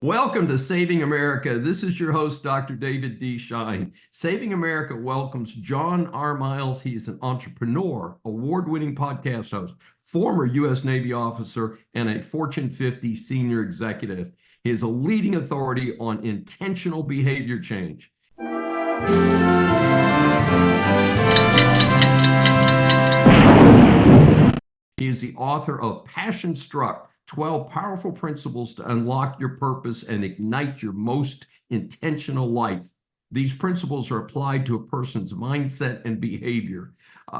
Welcome to Saving America. This is your host, Dr. David D. Schein. Saving America welcomes John R. Miles. He's an entrepreneur, award-winning podcast host, former U.S. Navy officer, and a Fortune 50 senior executive. He is a leading authority on intentional behavior change. He is the author of Passion Struck, 12 Powerful Principles to Unlock Your Purpose and Ignite Your Most Intentional Life. These principles are applied to a person's mindset and behavior.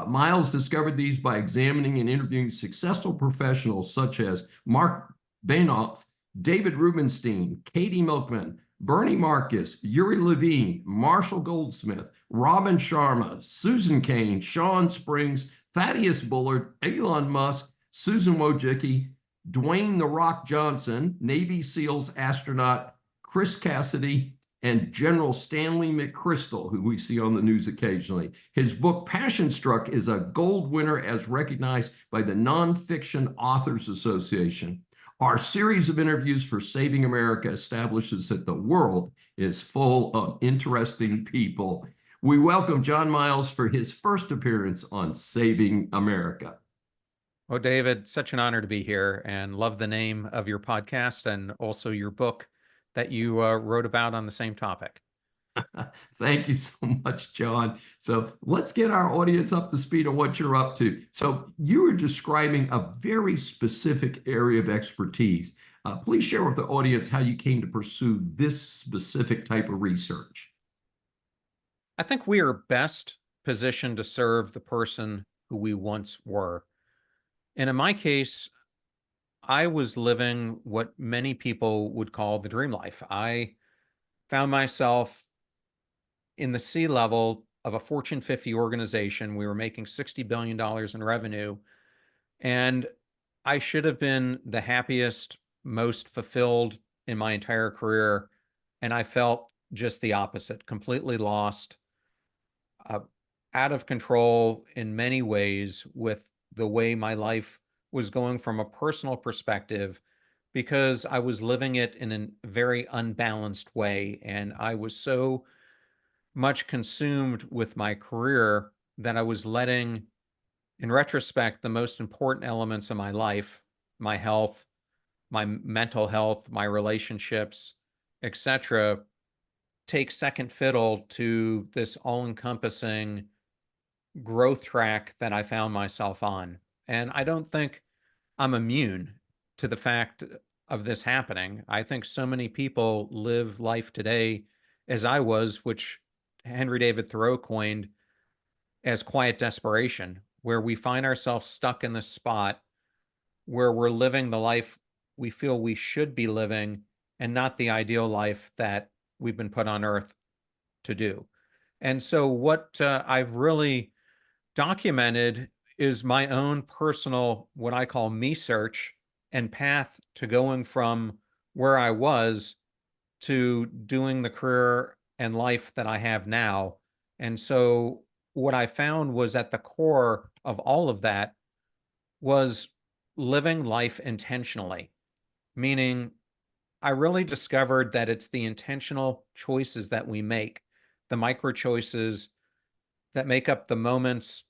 Miles discovered these by examining and interviewing successful professionals such as Mark Bainoff, David Rubenstein, Katie Milkman, Bernie Marcus, Yuri Levine, Marshall Goldsmith, Robin Sharma, Susan Cain, Sean Springs, Thaddeus Bullard, Elon Musk, Susan Wojcicki, Dwayne "The Rock" Johnson, Navy SEALs astronaut Chris Cassidy, and General Stanley McChrystal, who we see on the news occasionally. His book, Passion Struck, is a gold winner as recognized by the Nonfiction Authors Association. Our series of interviews for Saving America establishes that the world is full of interesting people. We welcome John Miles for his first appearance on Saving America. Oh, David, such an honor to be here and love the name of your podcast and also your book that you wrote about on the same topic. Thank you so much, John. So let's get our audience up to speed on what you're up to. So you were describing a very specific area of expertise. Please share with the audience how you came to pursue this specific type of research. I think we are best positioned to serve the person who we once were. And in my case, I was living what many people would call the dream life. I found myself in the C-level of a Fortune 50 organization. We were making $60 billion in revenue. And I should have been the happiest, most fulfilled in my entire career. And I felt just the opposite, completely lost, out of control in many ways with the way my life was going from a personal perspective, because I was living it in a very unbalanced way. And I was so much consumed with my career that I was letting, in retrospect, the most important elements of my life, my health, my mental health, my relationships, etc., take second fiddle to this all-encompassing growth track that I found myself on. And I don't think I'm immune to the fact of this happening. I think so many people live life today as I was, which Henry David Thoreau coined as quiet desperation, where we find ourselves stuck in this spot where we're living the life we feel we should be living and not the ideal life that we've been put on earth to do. And so what I've really documented is my own personal, what I call me search and path to going from where I was to doing the career and life that I have now. And so what I found was at the core of all of that was living life intentionally, meaning I really discovered that it's the intentional choices that we make, the micro choices that make up the moments,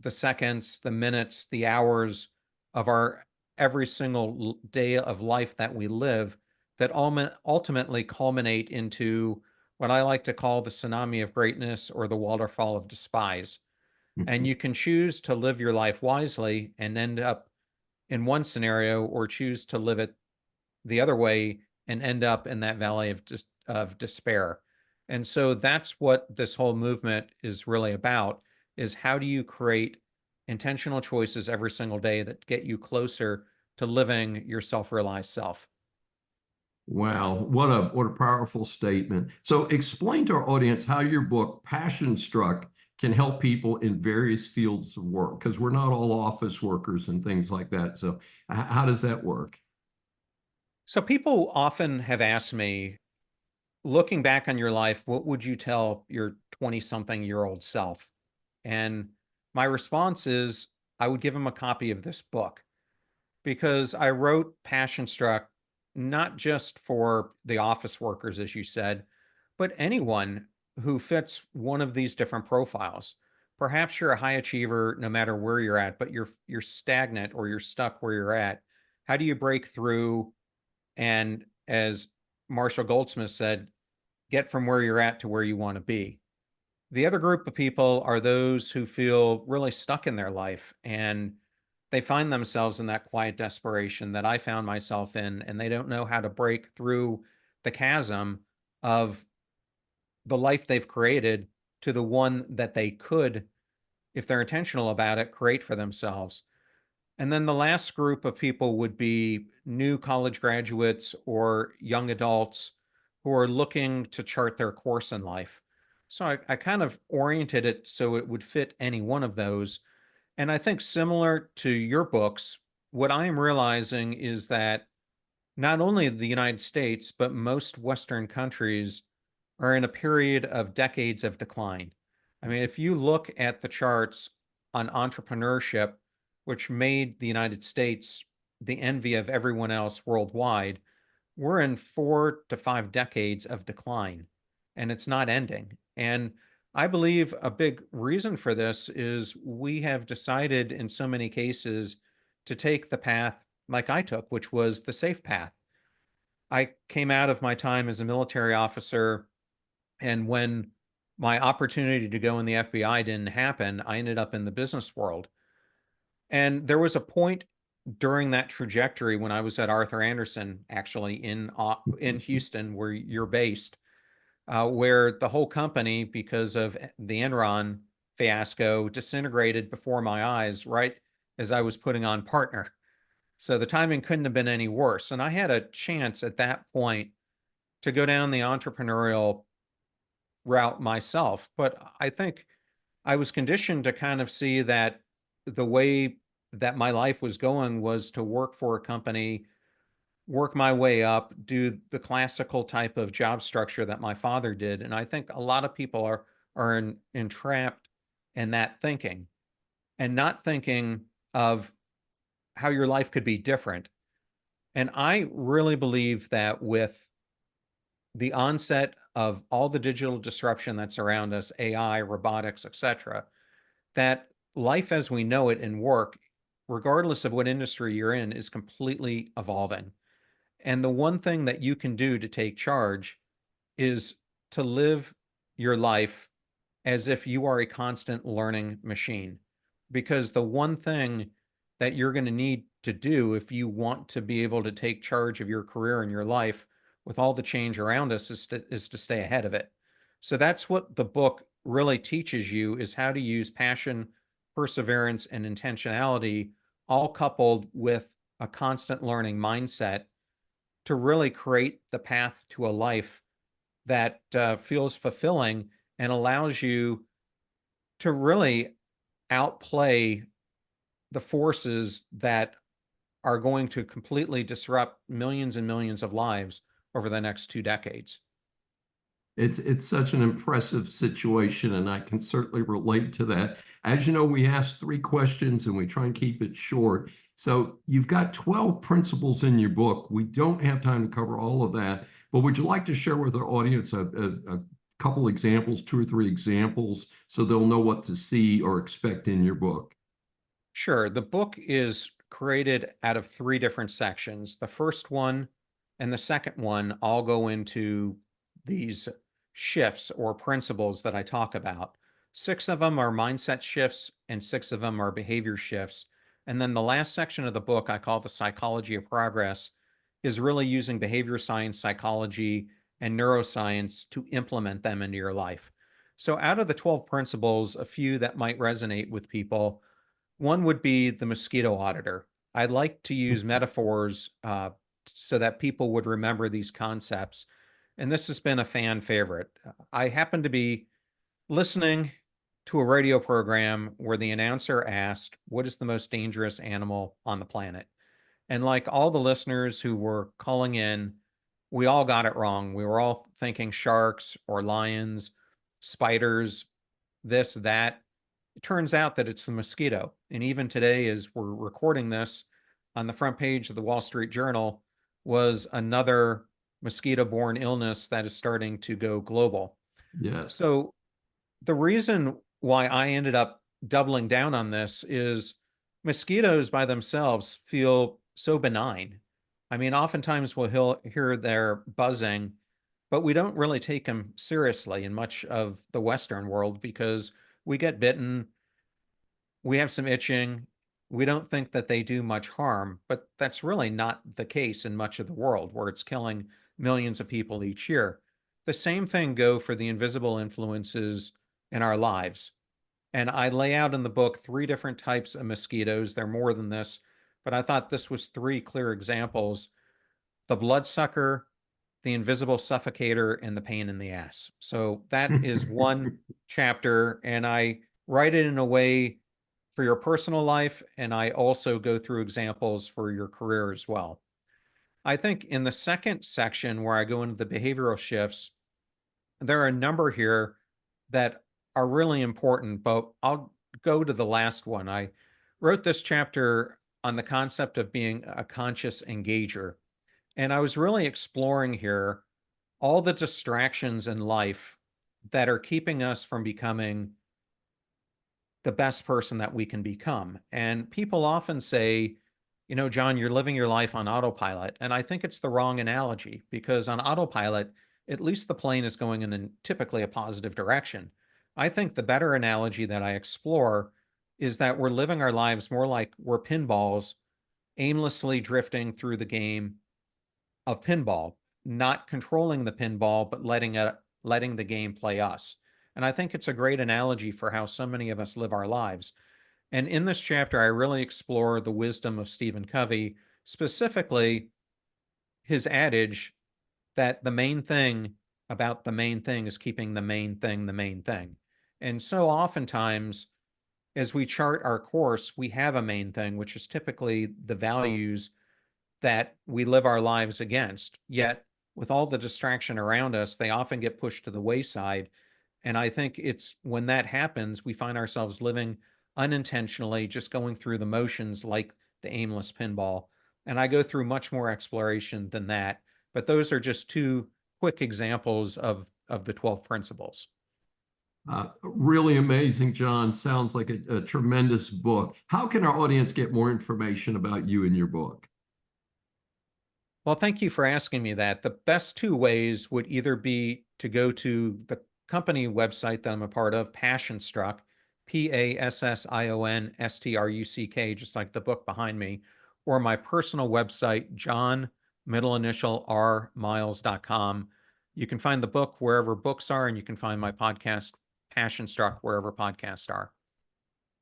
the seconds, the minutes, the hours of our every single day of life that we live, that ultimately culminate into what I like to call the tsunami of greatness or the waterfall of despise. And you can choose to live your life wisely and end up in one scenario, or choose to live it the other way and end up in that valley of despair. And so that's what this whole movement is really about, is how do you create intentional choices every single day that get you closer to living your self-realized self. Wow, what a powerful statement. So explain to our audience how your book, Passion Struck, can help people in various fields of work, because we're not all office workers and things like that. So how does that work? So people often have asked me, looking back on your life, what would you tell your 20-something-year-old self? And my response is, I would give him a copy of this book, because I wrote Passion Struck not just for the office workers, as you said, but anyone who fits one of these different profiles. Perhaps you're a high achiever no matter where you're at, but you're stagnant or you're stuck where you're at. How do you break through and, as Marshall Goldsmith said, get from where you're at to where you want to be? The other group of people are those who feel really stuck in their life, and they find themselves in that quiet desperation that I found myself in, and they don't know how to break through the chasm of the life they've created to the one that they could, if they're intentional about it, create for themselves. And then the last group of people would be new college graduates or young adults who are looking to chart their course in life. So I kind of oriented it so it would fit any one of those. And I think, similar to your books, what I am realizing is that not only the United States, but most Western countries are in a period of decades of decline. I mean, if you look at the charts on entrepreneurship, which made the United States the envy of everyone else worldwide, we're in 4 to 5 decades of decline, and it's not ending. And I believe a big reason for this is we have decided in so many cases to take the path like I took, which was the safe path. I came out of my time as a military officer, and when my opportunity to go in the FBI didn't happen, I ended up in the business world. And there was a point during that trajectory when I was at Arthur Anderson, actually in Houston, where you're based, where the whole company, because of the Enron fiasco, disintegrated before my eyes, right as I was putting on partner. So the timing couldn't have been any worse. And I had a chance at that point to go down the entrepreneurial route myself. But I think I was conditioned to kind of see that the way that my life was going was to work for a company, work my way up, do the classical type of job structure that my father did. And I think a lot of people are entrapped in that thinking and not thinking of how your life could be different. And I really believe that with the onset of all the digital disruption that's around us, AI, robotics, etc., that life as we know it in work, regardless of what industry you're in, is completely evolving. And the one thing that you can do to take charge is to live your life as if you are a constant learning machine. Because the one thing that you're going to need to do if you want to be able to take charge of your career and your life with all the change around us is to stay ahead of it. So that's what the book really teaches you, is how to use passion, perseverance, and intentionality, all coupled with a constant learning mindset, to really create the path to a life that feels fulfilling and allows you to really outplay the forces that are going to completely disrupt millions and millions of lives over the next 2 decades. It's such an impressive situation, and I can certainly relate to that. As you know, we ask 3 questions and we try and keep it short. So you've got 12 principles in your book. We don't have time to cover all of that, but would you like to share with our audience a couple examples, 2 or 3 examples, so they'll know what to see or expect in your book? Sure. The book is created out of 3 different sections. The first one and the second one all go into these shifts or principles that I talk about. 6 of them are mindset shifts, and 6 of them are behavior shifts. And then the last section of the book, I call the psychology of progress, is really using behavior science, psychology, and neuroscience to implement them into your life. So, out of the 12 principles, a few that might resonate with people. One would be the mosquito auditor. I like to use metaphors so that people would remember these concepts. And this has been a fan favorite. I happen to be listening to a radio program where the announcer asked, "What is the most dangerous animal on the planet?" And like all the listeners who were calling in, we all got it wrong. We were all thinking sharks or lions, spiders, this, that. It turns out that it's the mosquito. And even today, as we're recording this, on the front page of the Wall Street Journal, was another mosquito-borne illness that is starting to go global. Yes. So the reason why I ended up doubling down on this is mosquitoes by themselves feel so benign. I mean, oftentimes we'll hear their buzzing, but we don't really take them seriously in much of the Western world because we get bitten, we have some itching, we don't think that they do much harm, but that's really not the case in much of the world where it's killing millions of people each year. The same thing go for the invisible influences in our lives. And I lay out in the book 3 different types of mosquitoes. They're more than this, but I thought this was 3 clear examples: the bloodsucker, the invisible suffocator, and the pain in the ass. So that is one chapter, and I write it in a way for your personal life, and I also go through examples for your career as well. I think in the second section where I go into the behavioral shifts, there are a number here that are really important, but I'll go to the last one. I wrote this chapter on the concept of being a conscious engager. And I was really exploring here all the distractions in life that are keeping us from becoming the best person that we can become. And people often say, you know, John, you're living your life on autopilot. And I think it's the wrong analogy because on autopilot, at least the plane is going in typically a positive direction. I think the better analogy that I explore is that we're living our lives more like we're pinballs, aimlessly drifting through the game of pinball, not controlling the pinball, but letting the game play us. And I think it's a great analogy for how so many of us live our lives. And in this chapter, I really explore the wisdom of Stephen Covey, specifically his adage that the main thing about the main thing is keeping the main thing the main thing. And so oftentimes, as we chart our course, we have a main thing, which is typically the values that we live our lives against. Yet, with all the distraction around us, they often get pushed to the wayside. And I think it's when that happens, we find ourselves living unintentionally, just going through the motions like the aimless pinball. And I go through much more exploration than that. But those are just 2 quick examples of the 12 principles. Really amazing, John. Sounds like a tremendous book. How can our audience get more information about you and your book? Well, thank you for asking me that. The best 2 ways would either be to go to the company website that I'm a part of, Passion Struck, PASSIONSTRUCK, just like the book behind me, or my personal website, John, middle initial R, Miles.com. You can find the book wherever books are, and you can find my podcast, Passion Struck, wherever podcasts are.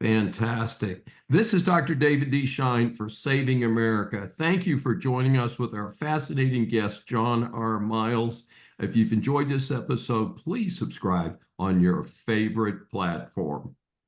Fantastic. This is Dr. David D. Schein for Saving America. Thank you for joining us with our fascinating guest, John R. Miles. If you've enjoyed this episode, please subscribe on your favorite platform.